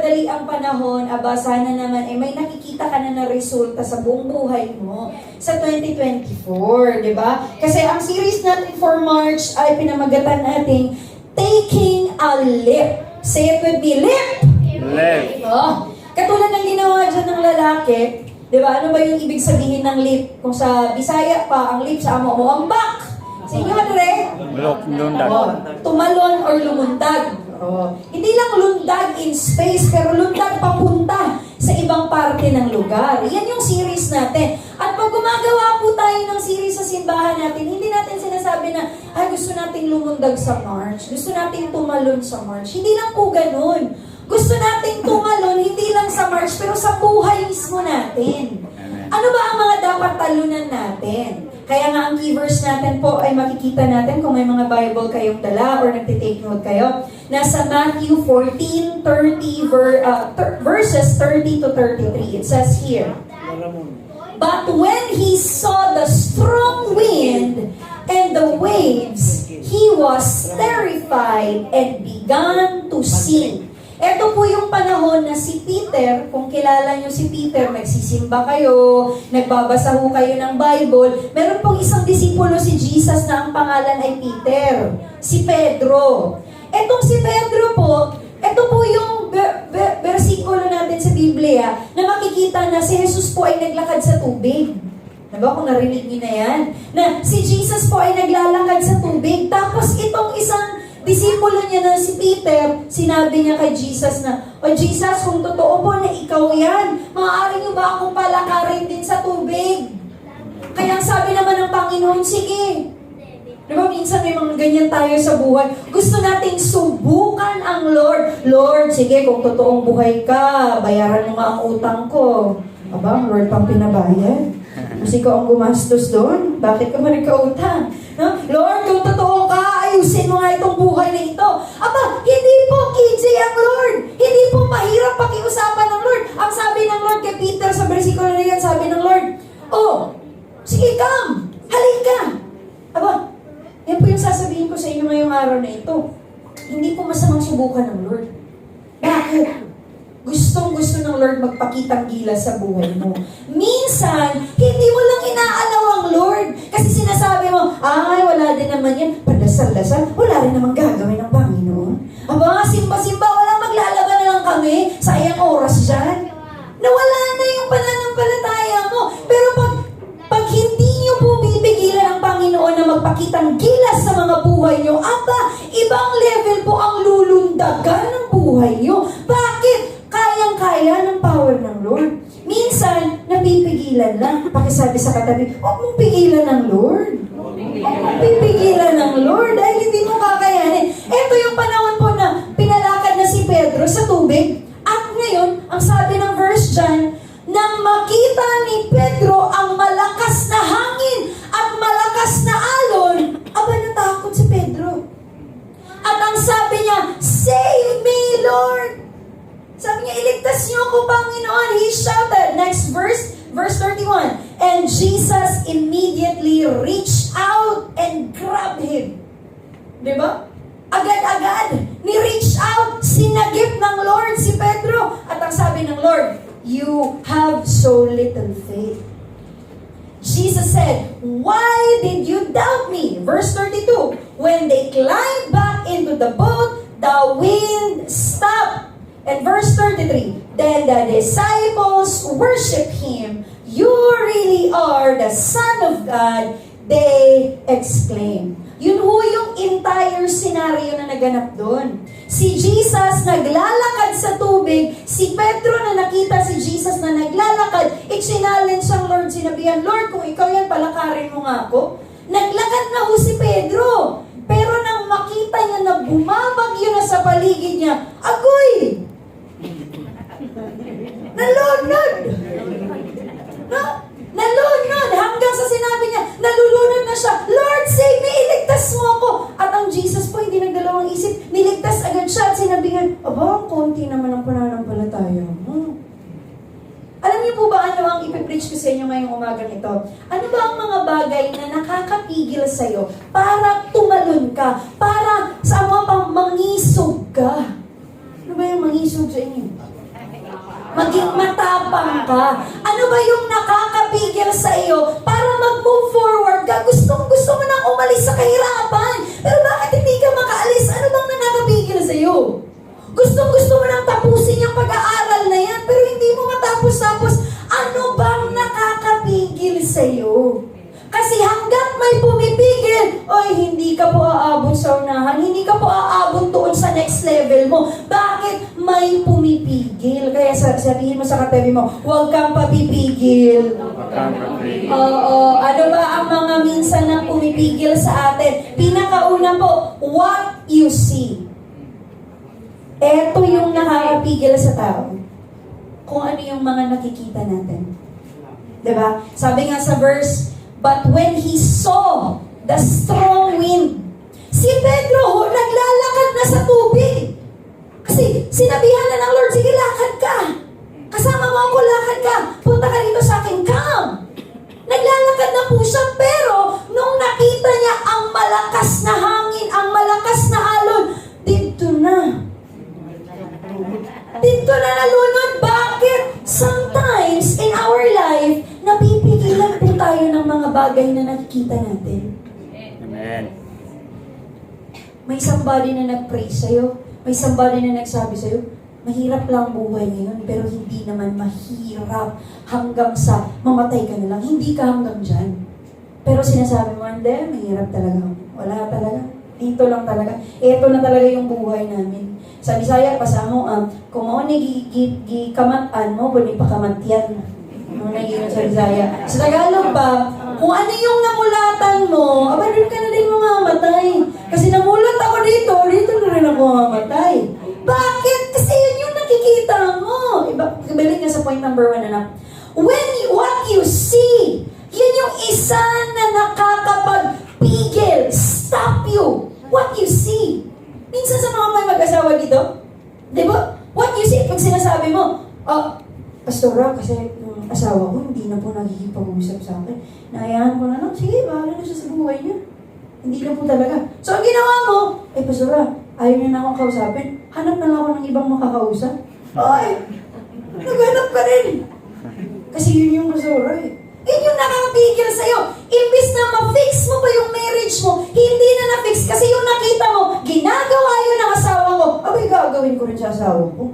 nagmamadali ang panahon, sana naman may nakikita ka na resulta sa buong buhay mo sa 2024, di ba? Kasi ang series natin for March ay pinamagatan natin Taking a Leap. Say it with me, leap! Leap. Katulad ng ginawa dyan ng lalaki, di ba? Ano ba yung ibig sabihin ng leap? Kung sa Bisaya pa, ang leap sa amo mo, ang back! Sa inyo, Andre? Lundag. Tumalon or lumundag. Hindi lang lundag in space, pero lundag papunta sa ibang parte ng lugar. Yan yung series natin. At pag gumagawa po tayo ng series sa simbahan natin, hindi natin sinasabi na, gusto nating lumundag sa March, gusto nating tumalon sa March. Hindi lang po ganun. Gusto nating tumalon, hindi lang sa March, pero sa buhay mismo natin. Ano ba ang mga dapat talunan natin? Kaya nga ang key verse natin po ay makikita natin kung may mga Bible kayong dala or nagtitake note kayo. Nasa Matthew 14:30 verses 30 to 33. It says here, "But when he saw the strong wind and the waves, he was terrified and began to sink." Ito po yung panahon na si Peter, kung kilala nyo si Peter, nagsisimba kayo, nagbabasa ho kayo ng Bible, meron pong isang disipulo si Jesus na ang pangalan ay Peter, si Pedro. Etong si Pedro po, ito po yung versikulo natin sa Biblia na makikita na si Jesus po ay naglakad sa tubig. Diba, kung narinig niyo na yan? Na si Jesus po ay naglalakad sa tubig, tapos itong isang disipulo niya na si Peter, sinabi niya kay Jesus na, Jesus, kung totoo po na ikaw yan, maaari niyo ba akong palakarin din sa tubig? Kaya sabi naman ng Panginoon, sige. Diba, minsan may mga ganyan tayo sa buhay. Gusto nating subukan ang Lord. Lord, sige, kung totoong buhay ka, bayaran mo nga ang utang ko. Aba, ang Lord pang pinabayad. Kasi ikaw ang gumastos doon. Bakit ka ba nagkautang? No? Lord, kung totoo ka, ayusin mo nga itong buhay na ito. Aba, hindi po KJ ang Lord. Hindi po mahirap pakiusapan ng Lord. Ang sabi ng Lord kay Peter sa versikulo na yan, sabi ng Lord, sige, come. Halika. Aba, yan po yung sasabihin ko sa inyo ngayong araw na ito. Hindi po masamang subukan ng Lord. Bakit? Gustong-gusto ng Lord magpakitang gilas sa buhay mo. Minsan, hindi mo lang inaalaw ang Lord. Kasi sinasabi mo, wala din naman yan. Padasal-dasal, wala rin naman gagawin ng Panginoon. Aba, simba-simba, wala, maglalaban na lang kami. Sayang oras dyan. Nawala na yung pananampalataya mo. Pero pag hindi nyo po bibigilan ang Panginoon na magpakitang gilas sa mga buhay nyo, ibang level po ang lulundagan ng buhay nyo. Bakit? Kayang-kaya ng power ng Lord. Minsan, napipigilan lang. Pakisabi sa katabi, huwag mong pigilan ng Lord. Huwag mong pipigilan ng Lord dahil hindi mo kakayanin. Ito yung panahon po na pinalakad na si Pedro sa tubig. At ngayon, ang sabi ng verse dyan, nang makita ni Pedro ang malakas na hangin at malakas na alon, natakot si Pedro. At ang sabi niya, "Save me, Lord!" Sabi niya, "Iligtas niyo ako, Panginoon." He shouted. Next verse, verse 31. And Jesus immediately reached out and grabbed him. Diba? Agad-agad, ni-reach out, sinagip ng Lord si Pedro. At ang sabi ng Lord, "You have so little faith." Jesus said, "Why did you doubt me?" Verse 32. When they climbed back into the boat, the wind stopped. And verse 33, then the disciples worship Him. "You really are the Son of God," they exclaim. Yun ho yung entire scenario na naganap doon. Si Jesus naglalakad sa tubig, si Pedro na nakita si Jesus na naglalakad, i-challenge ang Lord, sinabihan, "Lord, kung ikaw yan, palakarin mo nga ako." Naglakad na ho si Pedro. Pero nang makita niya na bumabagyo na sa paligid niya, agoy! Nalunod! Nalunod! Hanggang sa sinabi niya, nalulunod na siya, "Lord, save me! Iligtas mo ako!" At ang Jesus po, hindi nagdalawang isip, niligtas agad siya at sinabihan, "Aba, konti naman ang pananampalataya mo." Alam niyo po ba ano ang ipipreach ko sa inyo ngayong umagang ito? Ano ba ang mga bagay na nakakapigil sa'yo para tumalon ka, para sa mga pang mangisog ka? Ano ba yung mangisog sa inyo. Maging matapang ka. Ano ba yung nakakapigil sa iyo para mag-move forward ka? Gusto mo nang umalis sa kahirapan. Pero bakit hindi ka makaalis? Ano bang nakakapigil sa iyo? Gusto mo nang tapusin yung pag-aaral na yan, pero hindi mo matapos-tapos. Ano bang nakakapigil sa iyo? Kasi hanggat may pumipigil, oy, hindi ka po aabot sa unahan, hindi ka po aabot doon sa next level mo. Bakit? May pumipigil. Kaya sabihin mo sa katabi mo, huwag kang papipigil. Oo, ano ba ang mga minsan na pumipigil sa atin? Pinakauna po, what you see. Ito yung nakakapigil sa tao. Kung ano yung mga nakikita natin. Diba? Sabi nga sa verse, but when he saw the strong wind, si Pedro naglalakad na sa tubig. Kasi sinabihan na ng Lord, sige, lakad ka. Kasama mo ako, lakad ka. Punta ka dito sa akin, come. Naglalakad na po siya, pero nung nakita niya ang malakas na hangin, ang malakas na alon, dito na. Dito na nalunod. Bakit? Sometimes in our life, napipigilan po tayo ng mga bagay na nakikita natin. Amen. May somebody na nag-pray sa'yo. May somebody na nagsabi sa'yo, mahirap lang buhay ngayon, pero hindi naman mahirap hanggang sa mamatay ka na lang. Hindi ka hanggang dyan. Pero sinasabi mo, hindi, mahirap talaga. Wala talaga. Dito lang talaga. Ito na talaga yung buhay namin. Sa Bisaya, pasamo, kung mo gikamatan mo, buni pa kamatyan. Ano naging sa Bisaya. Sa Tagalog ba, kung ano yung namulatan mo, aba, doon ka na din mamamatay. Kasi namulat ako dito na rin ako mamamatay. Bakit? Kasi yun yung nakikita mo. Ibalik nga sa point number 1, anak. What you see, yun yung isa na nakakapagpigil, stop you. What you see. Minsan sa mga may mag-asawa dito, di ba? What you see, pag sinasabi mo, Pastora, kasi yung asawa ko hindi na po nagkikipag-usap sa akin. Naayahan ko na lang, sige, bahala na siya sa buhay niya. Hindi na po talaga. So, ang ginawa mo, Pastora, ayaw niya na akong kausapin. Hanap na lang ako ng ibang makakausap. Ay, naghanap ka rin. Kasi yun yung Pastora eh. Yun yung nakakapigil sa'yo. Imbis na ma-fix mo pa yung marriage mo, hindi na na-fix kasi yung nakita mo, ginagawa yun ng asawa ko. Abay, gagawin ko rin sa asawa ko.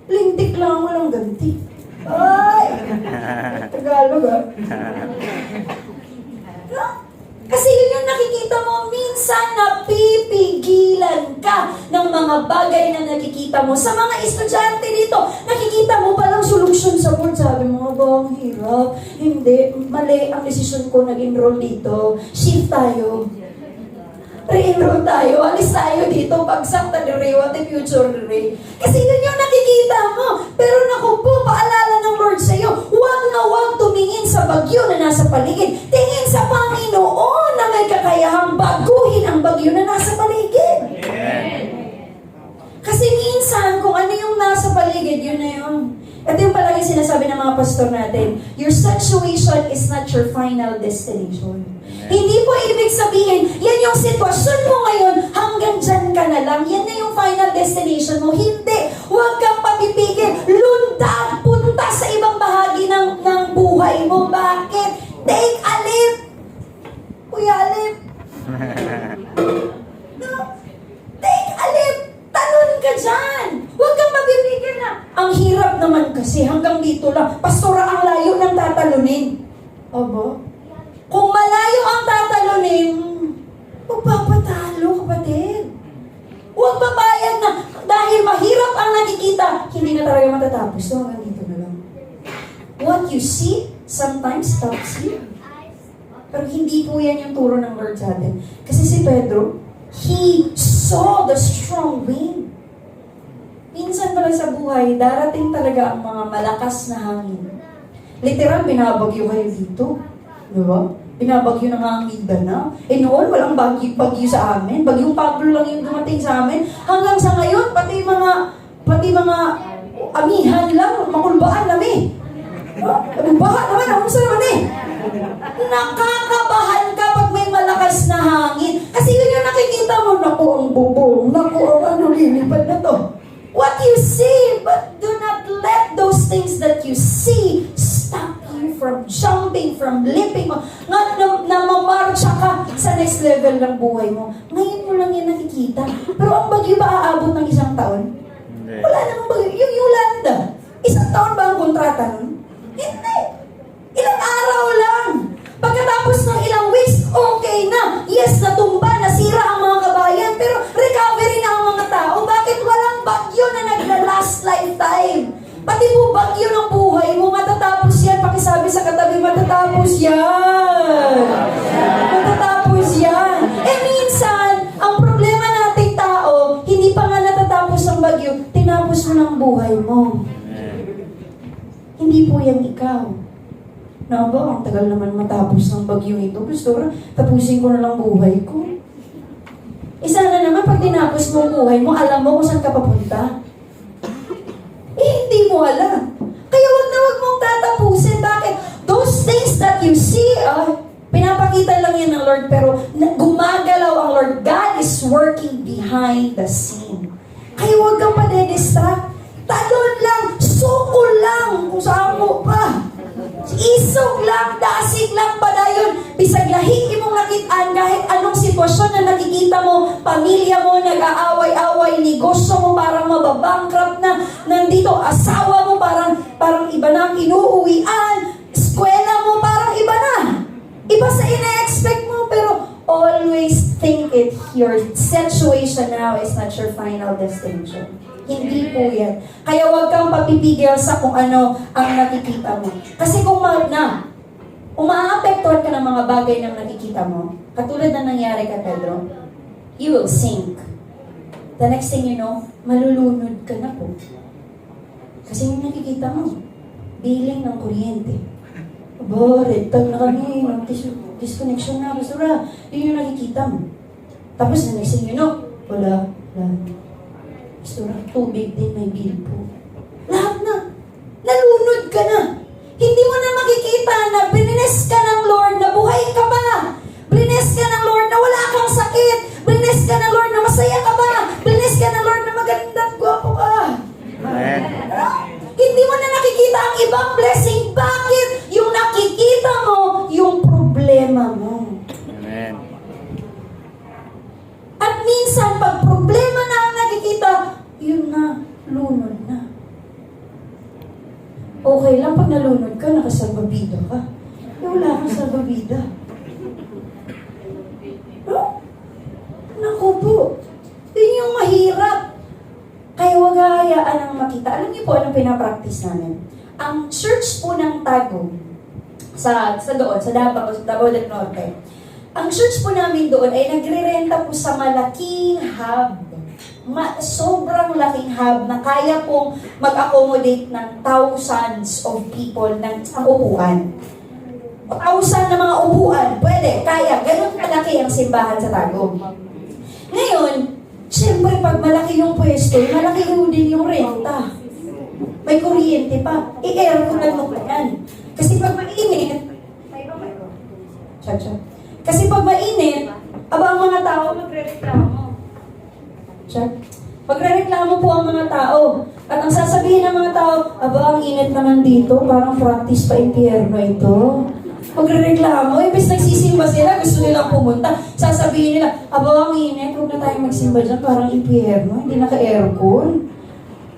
Lintik lang, walang ganti. Ay! Tagalog No? Kasi yun yung nakikita mo, minsan napipigilan ka ng mga bagay na nakikita mo. Sa mga estudyante dito, nakikita mo palang solusyon sa board. Sabi mo, ang hirap. Hindi, mali ang desisyon ko nag-enroll dito. Shift tayo. Re-enroll tayo. Alis tayo dito. Pagsak na dire, what a future dire. Kasi yun yung nakikita mo. Pero naku po, paalala ng Lord sa'yo, huwag na huwag tumingin sa bagyo na nasa paligid. Tingin sa Panginoon na may kakayahang baguhin ang bagyo na nasa paligid. Kasi minsan, kung ano yung nasa paligid, yun na yun. Ito yung palagi sinasabi ng mga pastor natin, your situation is not your final destination. Hindi po ibig sabihin, yan yung sitwasyon mo ngayon, hanggang dyan ka na lang. Yan na yung final destination mo. Hindi. Huwag kang papipigil. Lundag. Punta sa ibang bahagi ng buhay mo. Bakit? Take a leap. Kuya, leap. No? Take a leap. Talon ka dyan. Huwag kang mapipigil na. Ang hirap naman kasi hanggang dito lang. Pastora, ang layo ng tatalunin. Aba? Kung malayo ang tatalunin, magpapatalo, kapatid. Huwag papayag na dahil mahirap ang nakikita, hindi na talaga matatapos. So, hanggang dito na lang. What you see sometimes stops you. Pero hindi po yan yung turo ng Lord sa atin. Kasi si Pedro, he saw the strong wind. Minsan pala sa buhay, darating talaga ang mga malakas na hangin. Literal, binabagyo kayo dito. Diba? Binabagyo na nga ang Mindanao. Noon, walang bagyo sa amin. Bagyong Pablo lang yung dumating sa amin. Hanggang sa ngayon, pati mga amihan lang, makulbaan namin. Baha naman, ako sa naman eh. Nakakabahan ka pag may malakas na hangin. Kasi yun yung nakikita mo, naku ang bubong, naku ang lilipad na to. What things that you see stop you from jumping, from leaping mo. Na mamarcha ka sa next level ng buhay mo. Ngayon mo lang yan nakikita. Pero ang bagyo ba aabot ng isang taon? Hindi. Wala namang bagyo. Yung Yolanda, isang taon ba ang kontrata nun? Hindi. Ilang araw lang. Pagkatapos ng ilang weeks, okay na. Yes, natumba, nasira ang mga kabayan, pero recovery na ang mga tao. Bakit walang bagyo na nagla-last lifetime? Pati po bagyo ng buhay mo, matatapos yan. Pakisabi sa katabi, matatapos yan. Matatapos yan. Eh minsan, ang problema nating tao, hindi pa nga natatapos ang bagyo, tinapos mo ng buhay mo. Hindi po yan ikaw. Na ba, ang tagal naman matapos ng bagyo ito. Gusto ko, tapusin ko na lang buhay ko. Sana naman, pag tinapos mo ang buhay mo, alam mo kung saan ka papunta. Hindi mo alam. Kaya wag mong tatapusin. Bakit? Those things that you see, pinapakita lang yan ng Lord, pero gumagalaw ang Lord. God is working behind the scene. Kaya wag kang padedistract. Talon lang, suko lang, kung saan mo pa. Isog lang, dasig lang pa dayon. Bisag lahing imong nakitaan kahit anong sitwasyon na nakikita mo, pamilya mo nag-aaway-away, negosyo mo parang mababankrupt na, nandito asawa mo parang iba na ang inuuwian, eskwela mo parang iba na. Iba sa ina-expect mo, pero always think it, your situation now is not your final destination. Hindi po yan. Kaya huwag kang papipigil sa kung ano ang nakikita mo. Kasi kung umaapektuhan ka ng mga bagay na nakikita mo, katulad na nangyari kay Pedro, you will sink. The next thing you know, malulunod ka na po. Kasi yung nakikita mo, billing ng kuryente. Aba, red tag na kami, disconnection na, basura. Yun yung nakikita mo. Tapos the next thing you know, wala. Gusto na, tubig din, may bill po. Lahat na. Nalunod ka na. Hindi mo na makikita na blines ka ng Lord na buhay ka pa. Blines ka ng Lord na wala kang sakit. Blines ka ng Lord na masaya ka ba. Blines ka ng Lord na maganda at gwapo ka. Amen. Hindi mo na nakikita ang ibang blessing. Bakit? Yung nakikita mo, yung problema mo. Amen. At minsan, pag problema na ang nakikita, yun na, lunod na. Okay lang pag nalunod ka, nakasalbabida ka. Eh, wala kang salbabida. No? Naku po. Yun yung mahirap. Kaya huwag hahayaan ang makita. Alam niyo po anong pinapractice namin? Ang church po ng Tagum, sa Davao del Norte, ang church po namin doon ay nagre-renta po sa malaking hub. Sobrang laking hub na kaya pong mag-accommodate ng thousands of people ng isang upuan. 1,000 na mga upuan, pwede, kaya. Ganun kalaki ang simbahan sa Tagum. Ngayon, siyempre pag malaki yung pwesto, malaki din yung renta. May kuryente pa. I-aircon mo pa yan. Kasi pag mainit, kasi pag mainit, ang mga tao magre-reklamo. Magre-reklamo po ang mga tao. At ang sasabihin ng mga tao, ang init naman dito, parang practice pa impyerno ito. Magre-reklamo, ibig nagsisimba sila, gusto nilang pumunta. Sasabihin nila, ang init, huwag na tayong magsimba dyan, parang impyerno, hindi naka-aircon.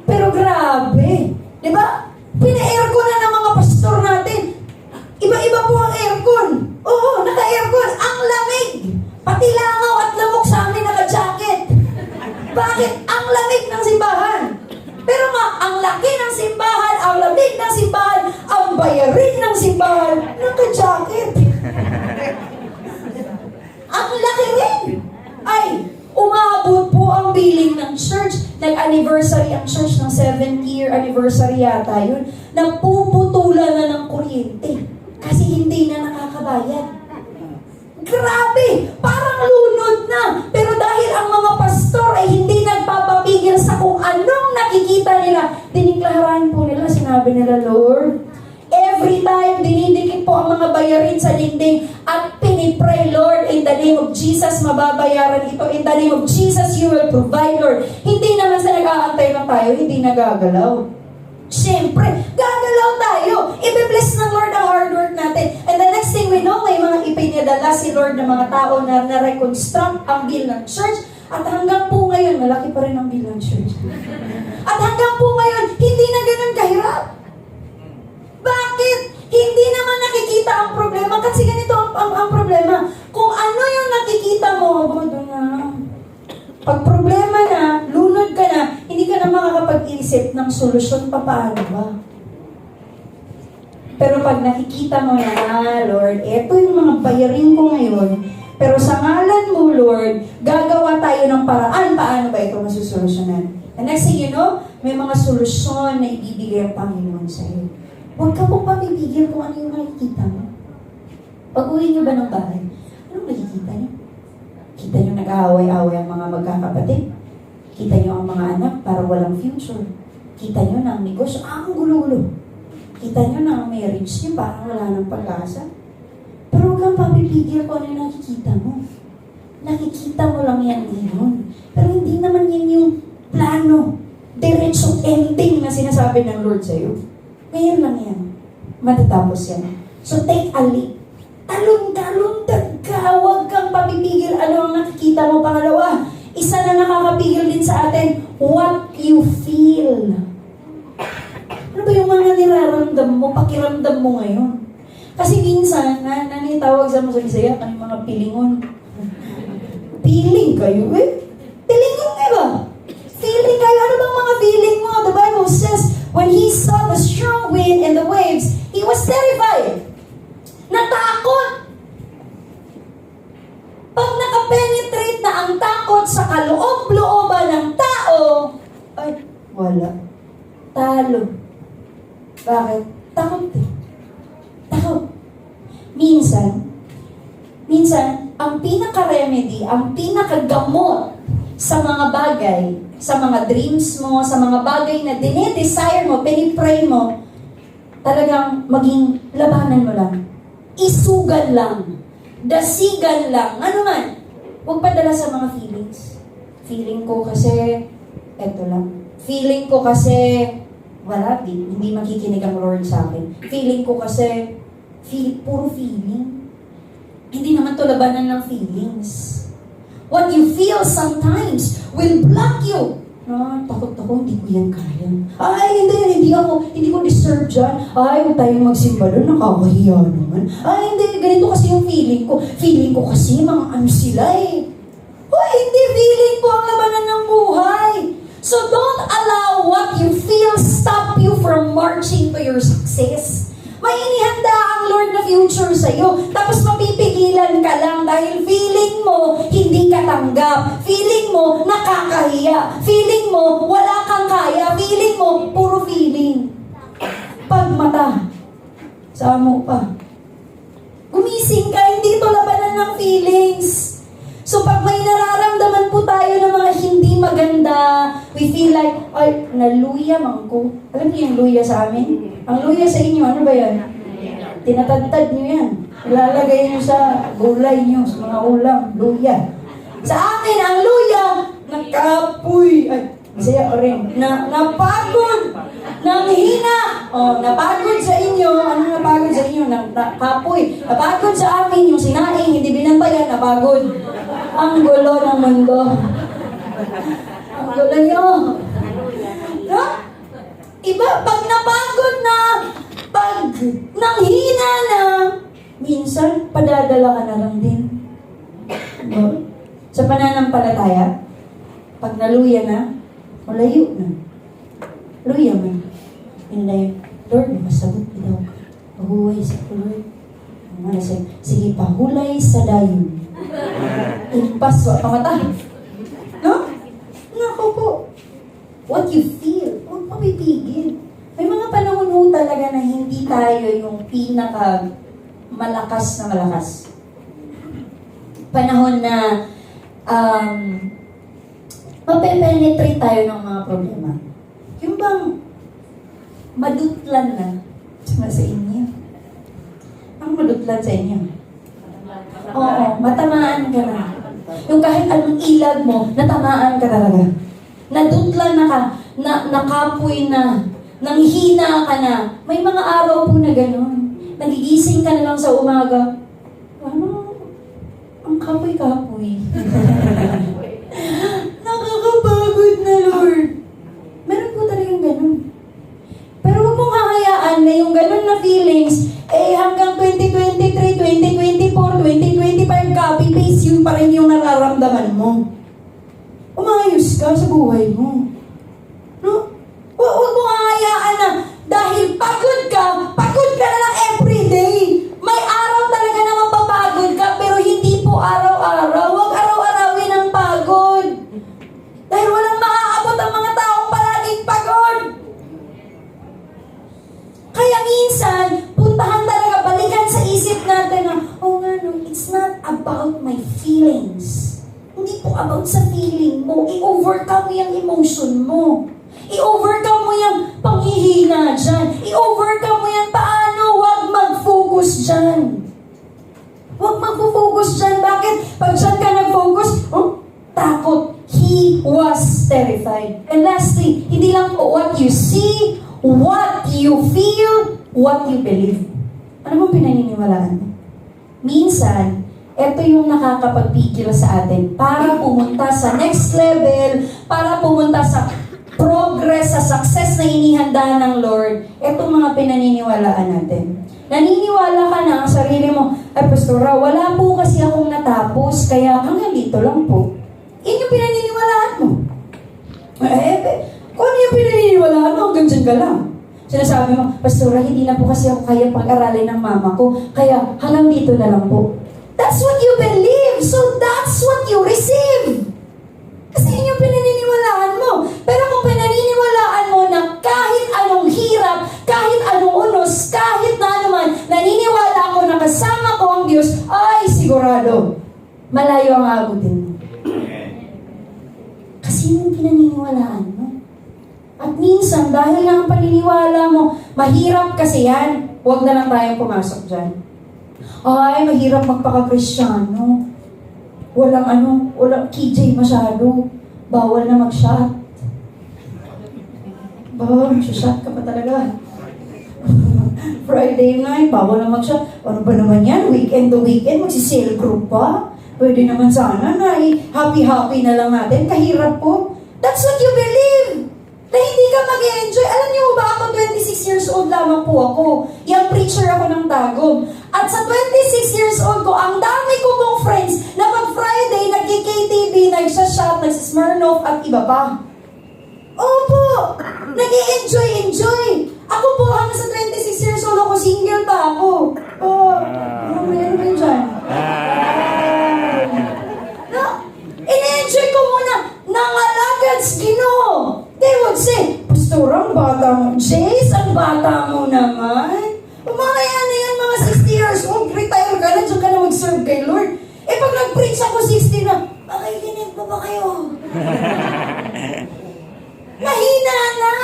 Pero grabe, di ba? Pina-aircon na ng mga pastor natin. Iba-iba po ang aircon. Oo, naka-aircon. Ang lamig. Pati langaw at lamok sa amin naka-jacket. Bakit? Ang lamig ng simbahan. Pero ang laki ng simbahan, ang lamig ng simbahan, ang bayarin ng simbahan, naka-jacket. Ang laki rin. Ay, umabot po ang billing ng church. Nag-anniversary ang church ng 7th year anniversary yata yun. Napuputulan na ng kuryente. Kasi hindi na nakakabayad. Grabe! Parang lunod na. Pero dahil ang mga pastor ay hindi nagpapapigil sa kung anong nakikita nila, diniklarahan po nila, sinabi nila, Lord, every time dinidikit po ang mga bayarin sa dingding at pinipray, Lord, in the name of Jesus, mababayaran ito. In the name of Jesus, you will provide, Lord. Hindi naman sa nag-aantay lang tayo, hindi nagagalaw. Siyempre, God Ibe-bless ng Lord ang hard work natin. And the next thing we know, may mga ipinadala si Lord ng mga tao na na-reconstruct ang bill ng church. At hanggang po ngayon, malaki pa rin ang bill ng church. At hanggang po ngayon, hindi na ganun kahirap. Bakit? Hindi naman nakikita ang problema. Kasi ganito ang problema. Kung ano yung nakikita mo, doon na. Pag problema na, lunod ka na, hindi ka na makakapag-isip ng solusyon pa paano ba. Pero pag nakikita mo na, Lord, eto yung mga bayarin ko ngayon, pero sa ngalan mo, Lord, gagawa tayo ng paraan paano ba ito masusolusyonan. And next thing you know, may mga solusyon na ibibigay ang Panginoon sa iyo. Huwag ka pong papipigil kung ano yung nakikita mo. Pag-uwi niyo ba ng bahay, anong nakikita niyo? Kita niyo nag-aaway-aaway ang mga magkakapatid. Kita niyo ang mga anak para walang future. Kita niyo na ang negosyo, ang gulo-gulo. Kita niyo na ang marriage niyo parang wala ng pag-asa. Pero huwag kang papipigil kung ano yung nakikita mo. Nakikita mo lang yan ngayon. Pero hindi naman yan yung plano, diretsong ending na sinasabi ng Lord sa'yo. Ngayon lang yan. Matatapos yan. So take a leap. Talon-talon-tag ka. Huwag kang papipigil. Ano ang nakikita mo? Pangalawa, isa na nakakapigil din sa atin, what you feel. Ano ba yung mga niraramdam mo, pakiramdam mo ngayon? Kasi minsan, nanitawag sa mga Bisaya, kanyung mga pilingon. Piling kayo eh? Pilingon kayo ba? Feeling kayo? Ano bang mga feeling mo? The Bible says, when he saw the strong wind and the waves, he was terrified. Natakot. Pag nakapenetrate na ang takot sa kaloob-looban ng tao, ay, wala. Talo. Bakit? Takot eh. Takot. Minsan, ang pinaka-remedy, ang pinaka-gamot sa mga bagay, sa mga dreams mo, sa mga bagay na dinidesire mo, pinipray mo, talagang maging labanan mo lang. Isugan lang. Dasigan lang. Ano man. Huwag padala sa mga feelings. Feeling ko kasi, eto lang. Feeling ko kasi, wala, hindi makikinig ang Lord sa akin. Feeling ko kasi, puro feeling. Hindi naman to labanan ng feelings. What you feel sometimes will block you. Takot ako, hindi ko yan kaya. Ay, hindi ko deserve dyan. Ay, huwag tayong magsimba doon, nakakahiya naman. Ay, hindi, ganito kasi yung feeling ko. Feeling ko kasi mga ano sila eh. Ay, hindi, feeling ko ang labanan ng buhay. So don't allow what you feel stop you from marching to your success. May inihanda ang Lord na future sa'yo. Tapos mapipigilan ka lang dahil feeling mo hindi ka tanggap. Feeling mo nakakahiya. Feeling mo wala kang kaya. Feeling mo puro feeling. Pagmata. Saan mo pa? Gumising ka, hindi ito labanan ng feelings. So pag may nararamdaman po tayo ng mga hindi maganda, we feel like, ay, naluya man ko. Alam niyo yung luya sa amin? Ang luya sa inyo, ano ba yan? Tinatadtad niyo yan. Ilalagay niyo sa gulay niyo, sa mga ulam, luya. Sa amin, ang luya, nakapoy. Ay, masaya ko rin. Napagod. Nanghina. Napagod sa inyo. Ano napagod sa inyo? Nakapoy. Napagod sa amin, yung sinaing, hindi binantayan, napagod. Ang gulo ng mundo. Ang gulo nyo. No? Iba, pag napagod na, pag nanghina na, minsan, padadala ka na lang din. No? Sa pananampalataya, pag naluya na, malayo na. Luya man. Yun na yun. Lord, masagot daw ka. Pahuway sa Lord. Sige, pahulay sa dayon. Impas wa pamata. No? Nako po. What you feel, huwag mapipigil. May mga panahon ho talaga na hindi tayo yung pinaka malakas na malakas. Panahon na mape-penetrate tayo ng mga problema. Yung bang madutlan na sa inyo? Ang madutlan sa inyo? Oo, matamaan ka na. Yung kahit anong ilag mo, natamaan ka talaga. Nadutlan na ka, nakapoy na, nanghihina ka na. May mga araw po na gano'n. Nagigising ka na lang sa umaga. Ano? Ang kapoy-kapoy. Nakakapagod na, Lord. Meron po talagang ganun. Pero huwag mong hahayaan na yung ganun na feelings, hanggang 2023, 2024, 2025, copy-paste, yun pa rin yung nararamdaman mo. Umayos ka sa buhay mo. No? Huwag mong hahayaan na dahil pagod ka na lang everyday. May araw talaga na mapapagod ka, pero hindi po araw-araw. Huwag araw-arawin ang pagod. Dahil walang maaabot ang mga taong palaging pagod. Kaya minsan, puntahan talaga, balikan sa isip natin na, it's not about my feelings. Hindi po about sa feeling mo. I-overcome mo yung emotion mo. I-overcome mo yung panghihina dyan. I-overcome mo yan paano. Huwag mag-focus dyan. Huwag mag-focus dyan. Bakit? Pag dyan ka nag-focus, takot. He was terrified. And lastly, hindi lang po what you see, what you feel, what you believe. Ano bang pinaniniwalaan mo? Minsan, ito yung nakakapagpigil sa atin para pumunta sa next level, para pumunta sa progress, sa success na inihanda ng Lord. Itong mga pinaniniwalaan natin. Naniniwala ka na ang sarili mo, ay Pastora, wala po kasi akong natapos, kaya hanggang dito lang po. Yan yung pinaniniwalaan mo. Kung ano yung pinaniniwalaan mo, hanggang dyan ka lang. Sinasabi mo, Pastora, hindi na po kasi ako kaya pag-aralin ng mama ko, kaya hanggang dito na lang po. That's what you believe, so that's what you receive. Kasi yun yung pinaniniwalaan mo. Pero kung pinaniniwalaan mo na kahit anong hirap, kahit anong unos, kahit na anuman, naniniwala ako na kasama ko ang Diyos, ay sigurado, malayo ang abutin mo. Kasi yun yung pinaniniwalaan mo. At minsan, dahil lang ang paniniwala mo, mahirap kasi yan, huwag na lang tayong pumasok dyan. Ay, mahirap magpaka-Kristyano. Walang KJ masyado. Bawal na mag-shot. Mag-shot ka pa talaga. Friday night, bawal na mag-shot. Ano ba naman yan? Weekend to weekend, magsisale group pa? Pwede naman sana na happy-happy na lang natin. Kahirap po. That's what you believe. Na hindi ka mag-enjoy. Alam niyo ba ako, 26 years old lamang po ako. Young preacher ako ng Tagum. At sa 26 years old ko, ang dami ko pong friends na pag Friday, nag-KTV, nag-shot, nag-Smirnoff at iba pa. Opo! Nag-enjoy. Ako po, hanggang sa 26 years old ako, single pa ako. Ano meron dyan? No? In-enjoy ko muna. Nangalagad Ginoo. They would say, Pastor, ang bata mo. Jace, ang bata mo naman. Mamaya na yan, mga 60 years old, retire ka na, dyan ka na mag-serve kay Lord. Pag nag-preach ako 60 na, makikinig pa ba kayo? Mahina na.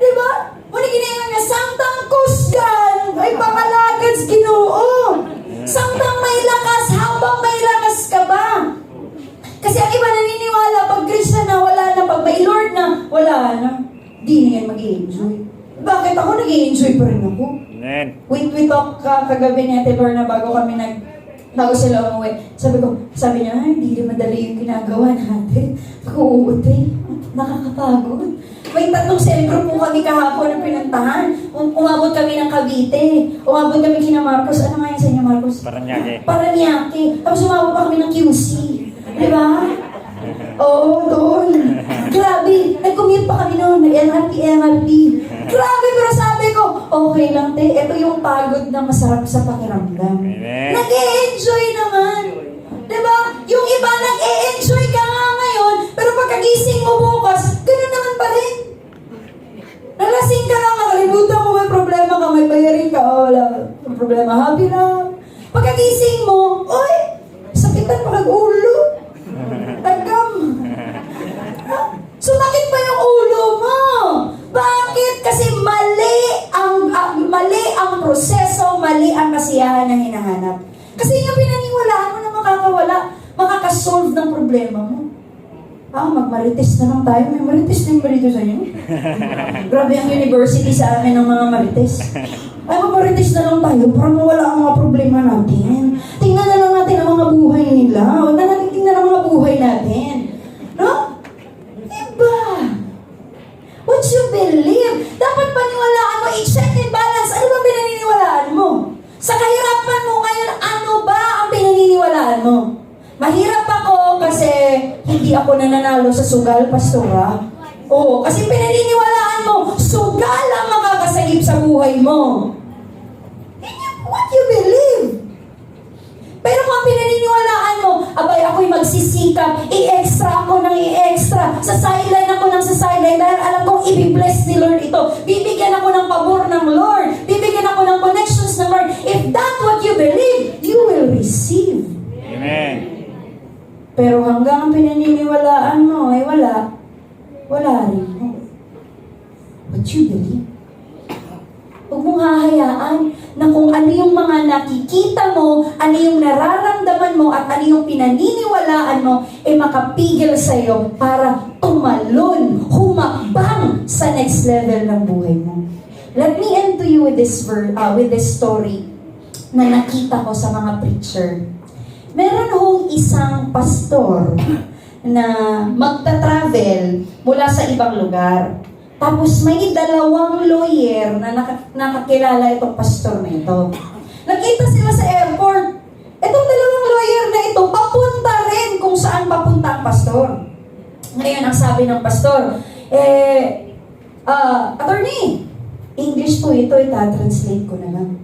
Diba? Muna ginagawa nga, Samtang kusgan, ay pangalagad Ginoo. Samtang may lakas, habang may lakas ka ba? Kasi ang iba naniniwala, pag Christian na, wala na. Pag may Lord na, wala na. Di na yan mag-i-enjoy. Bakit ako nag-i-enjoy pa rin ako? We talk kagabi ni Ate Lorna bago sila umuwi. Sabi niya, hindi madali yung ginagawa natin. Kuuti, nakakapagod. May 3 cell group po kami kahapon na pinuntahan. Umabot kami ng Cavite. Umabot kami kina Marcos. Ano nga yun sa inyo, Marcos? Paranaque. Tapos umabot pa kami ng QC. Diba? Oo, doon. Grabe. Nag-commute pa kami noon. Nag-MRT. Grabe, pero sabi ko, okay lang, te. Ito yung pagod na masarap sa pakiramdam. Nag-e-enjoy naman. Diba? Yung iba nag-e-enjoy ka nga ngayon, pero pagkagising mo bukas, ganun naman pa rin. Nalasing ka lang, nakalimutan mo, may problema ka, may bayarin ka, wala problema, happy lang. Pagkagising mo, oy, sakitan pa kag-ulo. Tagam. Sumakit pa yung ulo mo. Bakit? Kasi mali ang proseso, mali ang kasiyahan na hinahanap. Kasi yung pinaniwalaan mo na makakasolve ng problema mo. Magmarites na lang tayo. May marites na yung balito sa inyo. Grabe ang university sa amin ng mga marites. Ay, mamarites na lang tayo para mawala ang mga problema natin. Tingnan na lang natin ang mga buhay nila. Huwag na natin tingnan ang mga buhay natin. No? Diba? What you believe? Dapat paniwalaan mo, i-check and balance. Ano ba pinaniniwalaan mo? Sa kahirapan mo ngayon, ano ba ang pinaniniwalaan mo? Mahirap ako kasi hindi ako nananalo sa sugal, pastora. Oo, kasi pinaniniwalaan mo, sugal ang makakasagip sa buhay mo. What you believe? Pero kung pinaniniwalaan mo, abay ako'y magsisikap, i-extra ako ng i-extra, sa sideline ako ng sa sideline dahil alam kong i-bless ni Lord ito. Bibigyan ako ng pabor ng Lord. Bibigyan ako ng connections ng Lord. If that's what you believe, you will receive. Amen. Pero hanggang ang pinaniniwalaan mo ay wala rin mo. What you believe? Huwag mong hahayaan na kung ano yung mga nakikita mo, ano yung nararamdaman mo, at ano yung pinaniniwalaan mo, makapigil sa'yo para tumalon, humakbang sa next level ng buhay mo. Let me end to you with this story na nakita ko sa mga preacher. Meron hong isang pastor na magta-travel mula sa ibang lugar. Tapos may dalawang lawyer na nakakilala itong pastor na ito. Nakita sila sa airport. Itong dalawang lawyer na ito, papunta rin kung saan papunta ang pastor. Ngayon, ang sabi ng pastor, attorney, English po ito, ita-translate ko na lang.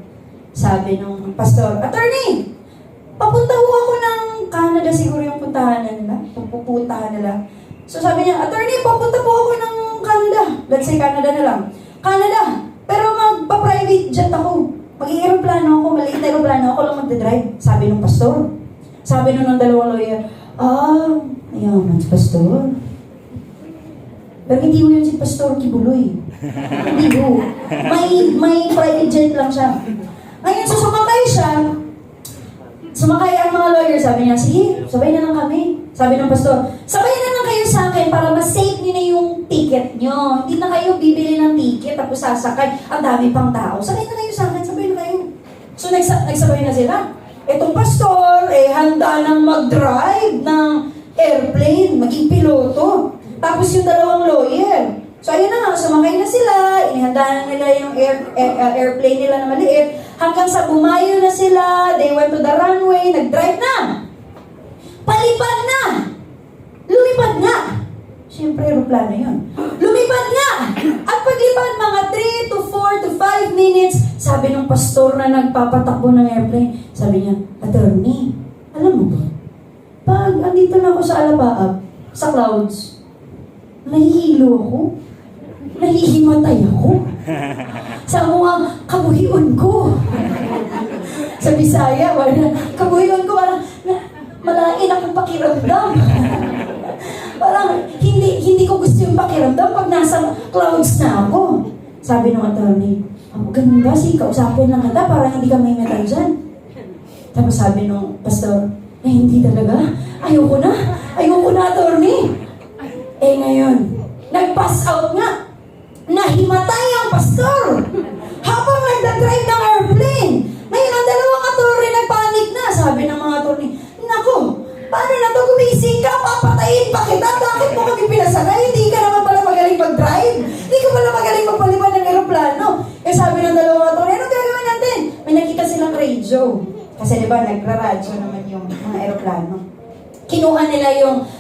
Sabi ng pastor, attorney, papunta ho ako ng Canada, siguro yung puntahan nila. Pupuntahan nila. So sabi niya, attorney, papunta po ako ng Canada. Let's say Canada na lang. Canada. Pero magpa-private jet ako. Mag-i-aeroplano ako, maliit na aeroplano ako lang magdadrive. Sabi ng pastor. Sabi ng dalawang lawyer, ayaman si pastor. Pero hindi ho yun si Pastor Kibuloy. Hindi ho. May private jet lang siya. Ngayon, sumakay ang mga lawyer, sabi niya, sige, sabay na lang kami. Sabi ng pastor, sabay na lang kayo sa akin para ma-save niyo na yung ticket niyo. Hindi na kayo bibili ng ticket tapos sasakay. Ang dami pang tao. Sabay na kayo sa akin, sabay na kayo. So, nagsabay na sila. Itong pastor, handa nang mag-drive ng airplane, maging piloto. Tapos yung dalawang lawyer. So, ayun na nga, sumakay na sila, inihanda na nila yung airplane nila na maliit, hanggang sa bumayo na sila, they went to the runway, nag-drive na. Palipad na! Lumipad nga! Siyempre, aeroplano yun. Lumipad nga! At paglipad, mga 3 to 4 to 5 minutes, sabi ng pastor na nagpapatakbo ng airplane, sabi niya, attorney, alam mo ba, pag andito na ako sa Alapaap, sa clouds, nahihilo ako. Nahihimatay ako. Sa mga kabuhion ko. Sa Bisaya, kabuhion ko parang malain akong pakiramdam. Parang hindi ko gusto yung pakiramdam pag nasa clouds na ako. Sabi ng attorney, ganun ba? Sige, kausapin lang kita para hindi ka may metal dyan. Tapos sabi ng pastor, hindi talaga. Ayoko na, attorney. Ngayon, nag-pass out nga. Nahimatay ang pastor habang nagdadrive ng airplane. Ngayon, ang dalawang attorney nagpanik na. Sabi ng mga attorney, naku, paano na to? Gumising ka, papatayin pa kita. Bakit mo kami pinasakay? Hindi ka naman pala magaling mag-drive. Hindi ka pala magaling magpalipad ng aeroplano. Sabi ng dalawang attorney, anong gagawin natin? May nakita silang radio. Kasi diba, nagra-radyo naman yung mga aeroplano. Kinuha nila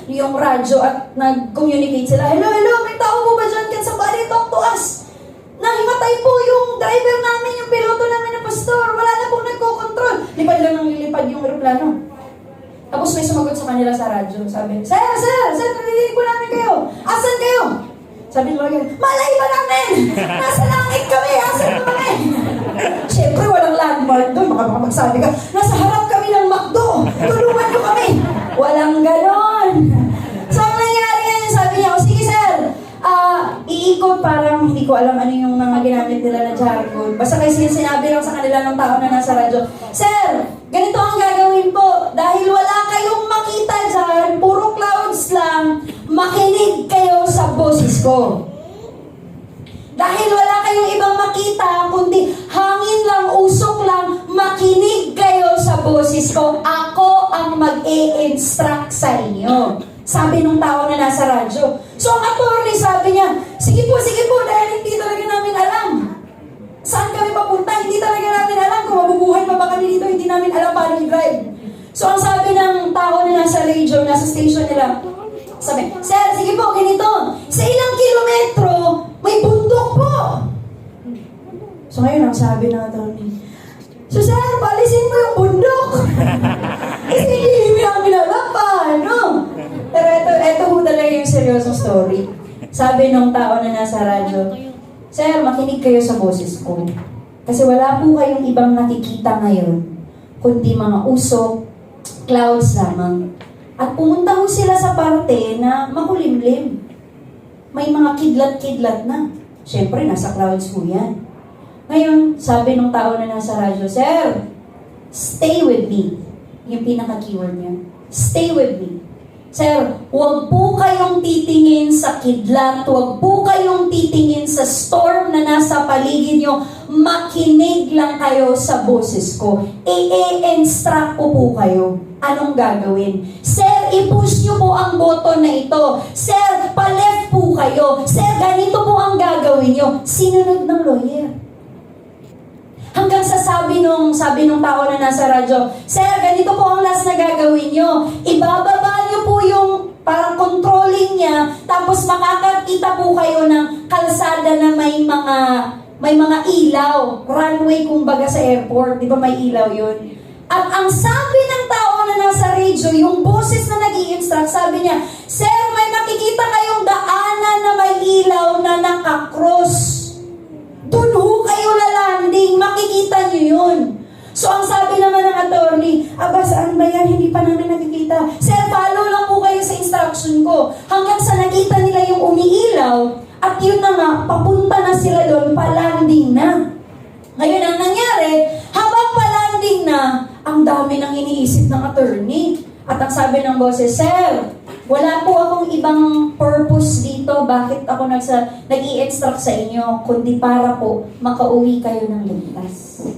yung radyo at nag-communicate sila. Hello, may tao po ba dyan? Can somebody talk to us? Nahimatay po yung driver namin, yung piloto namin na pastor. Wala na pong nagko-control. Lipad lang ng lilipad yung aeroplano. Tapos may sumagot sa kanila sa radyo. Sabi, Sir, narinig po namin kayo. Asan kayo? Sabi ng lawyer, malay ba namin? Nasa langit kami, asan kami? Siyempre, walang landmark doon. Baka magsabi ka, nasa harap kami ng McDo. Tulungan nyo kami. Walang ganon. So, ang nangyari yan, sabi niya, sige sir, iikot parang hindi ko alam ano yung mga ginamit nila na jargon. Basta kasi sinabi lang sa kanila ng tao na nasa radyo, Sir, ganito ang gagawin po. Dahil wala kayong makita dyan, puro clouds lang, makinig kayo sa boses ko. Dahil wala kayong ibang makita, kundi hangin lang, usok lang, makinig kayo sa boses ko. Ako ang mag-i-instruct sa inyo. Sabi nung tao na nasa radyo. So ang attorney sabi niya, sige po, dahil hindi talaga namin alam. Saan kami papunta? Hindi talaga namin alam kung mabubuhay pa ba kami dito. Hindi namin alam paano i-drive. So ang sabi ng tao na nasa radio, nasa station nila, sabi, sir, sige po, ganito. Sa ilang kilometro, may bundok po. So ngayon ang sabi ng attorney, so sir, palisin mo yung bundok. Kasi hindi namin alam paano. Pero ito po talaga yung seryosong story. Sabi ng tao na nasa radyo, sir, makinig kayo sa boses ko. Kasi wala po kayong ibang nakikita ngayon, kundi mga usok, clouds lamang. At pumunta ho sila sa parte na makulimlim. May mga kidlat-kidlat na. Siyempre, nasa clouds ho yan. Ngayon, sabi ng tao na nasa radyo, sir, stay with me. Yung pinaka-keyword niya. Stay with me. Sir, huwag po kayong titingin sa kidlat, huwag po kayong titingin sa storm na nasa paligid nyo, makinig lang kayo sa boses ko. I-instruct ko po kayo. Anong gagawin? Sir, i-push nyo po ang button na ito. Sir, pa-left po kayo. Sir, ganito po ang gagawin nyo. Sinunod ng lawyer. Hanggang sa sabi nung tao na nasa radyo, sir, ganito po ang last na gagawin nyo. Ibababa nyo po yung parang controlling niya, tapos makakakita po kayo ng kalsada na may mga ilaw. Runway kumbaga sa airport, di ba may ilaw yun? At ang sabi ng tao na nasa radio, yung boses na nag-i-instruct, sabi niya, sir, may makikita kayong daanan na may ilaw na nakakross. Doon ho kayo lalanding, makikita nyo yun. So ang sabi naman ng attorney, aba saan ba yan? Hindi pa namin nakikita. Sir, follow lang po kayo sa instruction ko. Hanggang sa nakita nila yung umiilaw, at yun na nga, papunta na sila doon, palanding na. Ngayon ang nangyari, habang palanding na, ang dami nang iniisip ng attorney. At ang sabi ng boses, sir, wala po akong ibang purpose dito. Bakit ako nag-i-instruct sa inyo? Kundi para po makauwi kayo ng ligtas.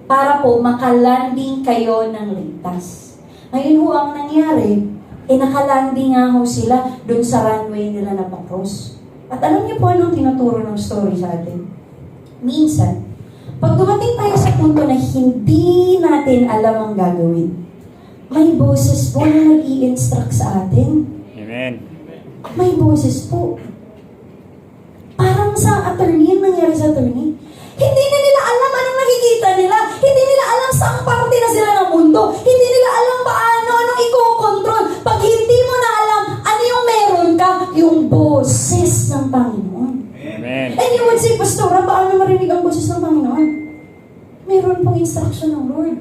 Para po makalanding kayo ng ligtas. Ngayon ho ang nangyari, nakalanding nga ho sila dun sa runway nila na pa-cross. At alam niyo po anong tinuturo ng story sa atin? Minsan, pag dumating tayo sa punto na hindi natin alam ang gagawin, may boses po na nag-i-instruct sa atin. Amen. May boses po. Parang sa attorney, yung nangyari sa attorney. Hindi na nila alam anong nakikita nila. Hindi nila alam saang parte na sila ng mundo. Hindi nila alam paano, anong i-control. Pag hindi mo na alam, ano yung meron ka? Yung boses ng Panginoon. Amen. And you would say, Pastora, paano marinig ang boses ng Panginoon? Meron pong instruction ng Lord.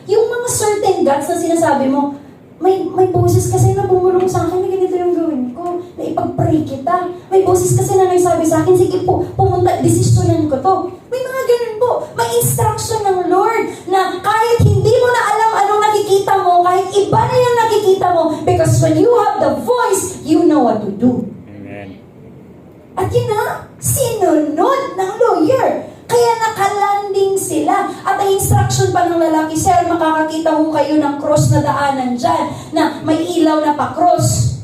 Yung mga certain gods na sinasabi mo, may boses kasi na bumulong sa akin na ganito yung gawin ko, na ipag-pray kita. May boses kasi na nagsabi sa akin, sige po, pumunta, desisyonan ko to. May mga ganun po. May instruction ng Lord na kahit hindi mo na alam anong nakikita mo, kahit iba na yung nakikita mo, because when you have the voice, you know what to do. Amen. At yun na, sinunod ng lawyer. Kaya nakalanding sila. At ang instruction pa ng lalaki, sir, makakakita ho kayo ng cross na daanan dyan, na may ilaw na pa-cross.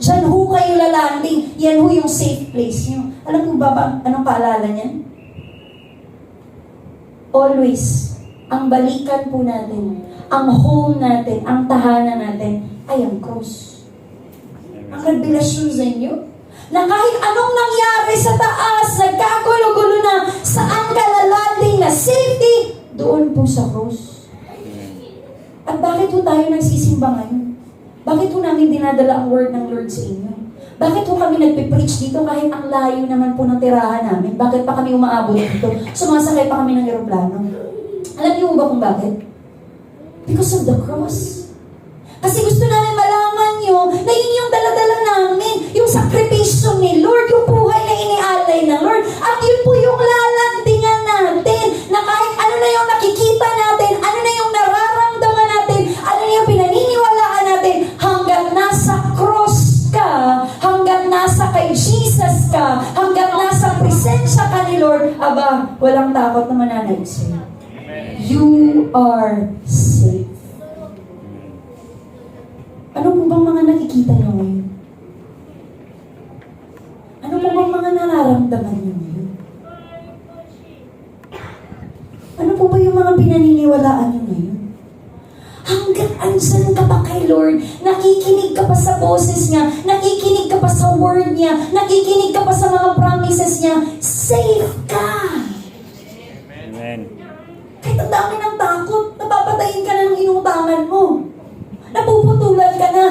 Dyan ho kayo lalanding. Yan ho yung safe place nyo. Alam mo ba anong paalala niyan? Always, ang balikan po natin, ang home natin, ang tahanan natin, ay ang cross. Ang revelasyon sa inyo, na kahit anong nangyari sa taas, nagkagulo-gulo na, saan ka lalanding na safety, doon po sa cross. At bakit po tayo nagsisimba ngayon? Bakit po namin dinadala ang word ng Lord sa inyo? Bakit po kami nagpipreach dito kahit ang layo naman po ng tirahan namin? Bakit pa kami umaabot dito? Sumasakay pa kami ng eroplano. Alam niyo ba kung bakit? Because of the cross. Kasi gusto namin malaman nyo na yun yung daladala namin, yung sakripisyo ni Lord, yung buhay na inialay ng Lord. At yun po yung lalandingan natin, na kahit ano na yung nakikita natin, ano na yung nararamdaman natin, ano na yung pinaniniwalaan natin, hanggat nasa cross ka, hanggat nasa kay Jesus ka, hanggat nasa presensya ka kay Lord, aba, walang takot na mananaig sa'yo. You are safe. Ano po bang mga nakikita niyo ngayon? Ano po bang mga nararamdaman niyo ngayon? Ano po ba yung mga pinaniniwalaan niyo ngayon? Hanggang andyan ka pa kay Lord, nakikinig ka pa sa boses niya, nakikinig ka pa sa word niya, nakikinig ka pa sa mga promises niya, safe ka! Amen. Kahit ang dami ng takot, napapatayin ka na ng inutangan mo. Napuputulan ka na.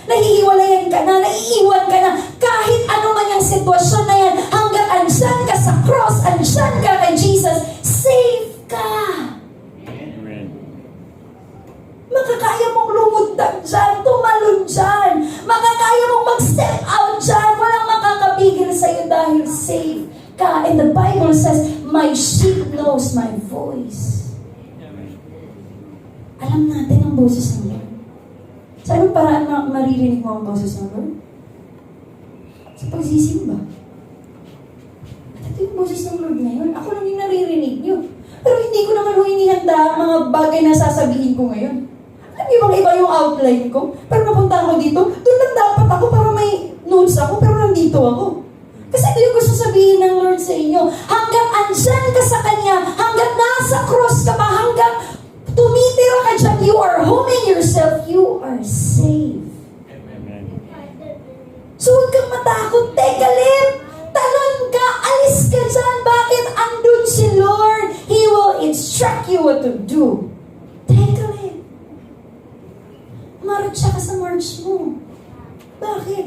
Nahihiwalayan ka na, naiiwan ka na. Kahit ano man yung sitwasyon na yan, hanggang andyan ka sa cross, andyan ka kay Jesus, safe ka! Amen. Makakaya mong lumutang dyan, tumalon dyan. Makakaya mong mag-step out dyan. Walang makakapigil sa'yo dahil safe ka. And the Bible says, my sheep knows my voice. Alam natin ang boses ng Lord. Sa anong paraan maririnig mo ang boses ng Lord? Sa pagsisimba. At ito yung boses ng Lord ngayon. Ako lang yung naririnig niyo. Pero hindi ko naman hinihanda ang mga bagay na sasabihin ko ngayon. Alam niyo bang iba yung outline ko? Pero napunta ako dito, doon lang dapat ako para may notes ako, pero nandito ako. Kasi ito yung gusto sabihin ng Lord sa inyo. Hanggang andyan ka sa Kanya, hanggang nasa cross ka pa, hanggang tumitira ka dyan, you are homing yourself, you are safe. Amen. So huwag kang matakot, teka lip, talon ka, alis ka dyan. Bakit? Andun si Lord. He will instruct you what to do. Teka lip. March ka sa march mo. Bakit?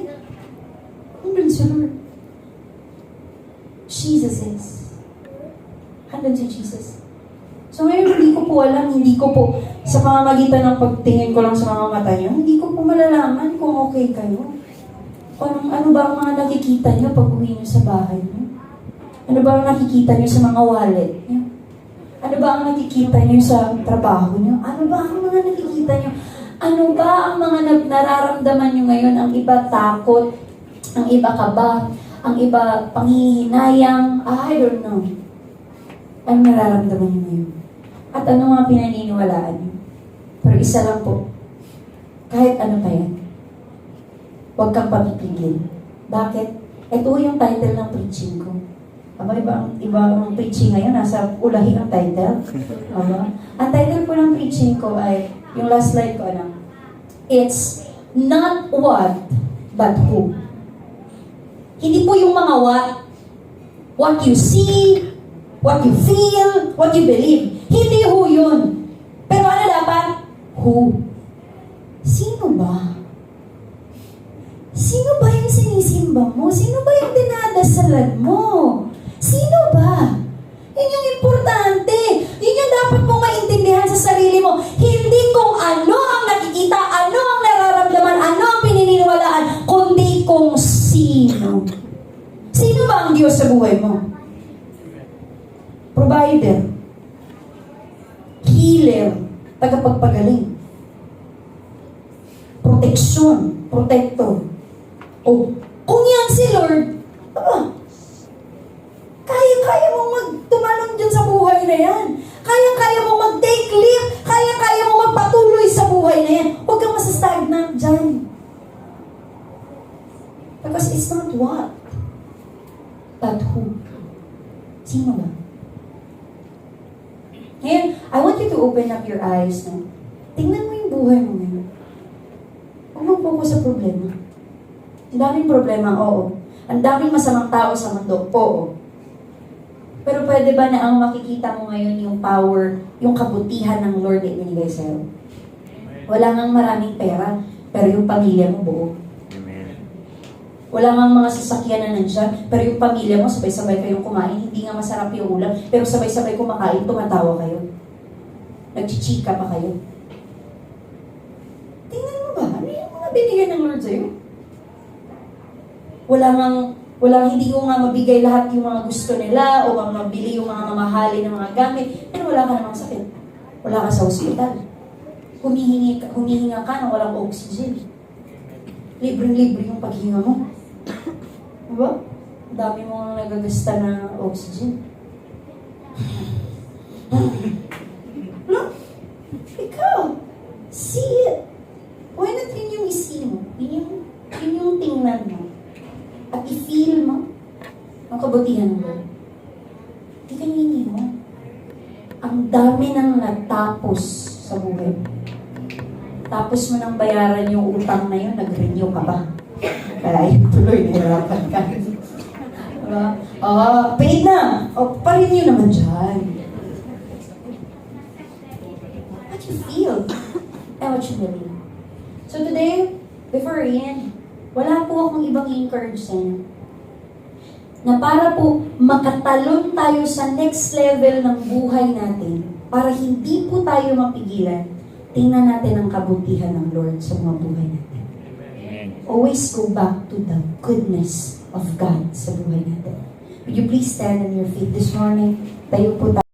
Andun si Lord. Jesus is. Andun si Jesus. So ngayon, hindi ko po alam, hindi ko po, sa pamamagitan ng pagtingin ko lang sa mga mata niyo, hindi ko po malalaman kung okay kayo. Ano ba ang mga nakikita niyo pag uwi niyo sa bahay niyo? Ano ba ang nakikita niyo sa mga wallet niyo? Ano ba ang nakikita niyo sa trabaho niyo? Ano ba ang mga nakikita niyo? Ano ba ang mga nararamdaman niyo ngayon? Ang iba takot, ang iba kaba, ang iba panghihinayang, I don't know. Ano nararamdaman niyo ngayon? At ano mga pinaniniwalaan niyo? Pero isa lang po, kahit ano pa yan, huwag kang papipigil. Bakit? Ito yung title ng preaching ko. Aba, iba ang preaching ngayon, nasa ulahi ang title. Aba? Ang title po ng preaching ko ay, yung last slide ko, ano? It's not what, but who. Hindi po yung mga what you see, what you feel, what you believe. Hindi who yun. Pero ano dapat? Who. Sino ba? Sino ba yung sinisimba mo? Sino ba yung dinadasalan mo? Sino ba? Yun yung importante. Yun yung dapat mong maintindihan sa sarili mo. Hindi kung ano ang nakikita, ano ang nararamdaman, ano ang pininiwalaan, kundi kung sino. Sino ba ang Diyos sa buhay mo? Provider. Healer. Tagapagpagaling. Proteksyon. Protector. O, kung yan si Lord, kaya mong magtumalon dyan sa buhay na yan. Kaya mong mag-take leave. Kaya mong magpatuloy sa buhay na yan. Huwag kang masastagnant dyan. Because it's not what, but who. Sino ba? Ngayon, I want you to open up your eyes. No? Tingnan mo yung buhay mo ngayon. Huwag mo focus sa problema. Ang daming problema, oo. Ang daming masamang tao sa mundo, oo. Pero pwede ba na ang makikita mo ngayon yung power, yung kabutihan ng Lord na ibinigay sa'yo? Wala ngang maraming pera, pero yung pamilya mo buo. Amen. Wala ngang mga sasakyan na nandyan, pero yung pamilya mo, sabay-sabay kayong kumain, hindi nga masarap yung ulam, pero sabay-sabay kumakain, tumatawa kayo. Nagchichika pa kayo. Tingnan mo ba? Ano yung mga binigay ng Lord sa'yo? Hindi ko nga mabigay lahat yung mga gusto nila o mabili yung mga mamahali ng mga gamit, pero wala ka namang sakit. Wala ka sa ospital. Humihinga ka na walang oxygen. Libreng-libre yung paghinga mo. Diba? Dami mong nagagasta ng oxygen. No? Ikaw, see it. Why not yun yung isi mo? Yun yung tingnan mo. At i-feel mo ang kabutihan mo. Tingnan mo. Ang dami nang natapos sa buhay. Tapos mo nang bayaran yung utang na yun, nag-renew ka ba? Kaya yun tuloy, nahirapan ka. Diba? Paid na. Pa-renew naman dyan. What you feel and what you believe. So today, before we end, wala po akong ibang encourage sa inyo. Na para po makatalon tayo sa next level ng buhay natin, para hindi po tayo mapigilan, tingnan natin ang kabutihan ng Lord sa mga buhay natin. Amen. Always go back to the goodness of God sa buhay natin. Would you please stand on your feet this morning? Tayo po tayo.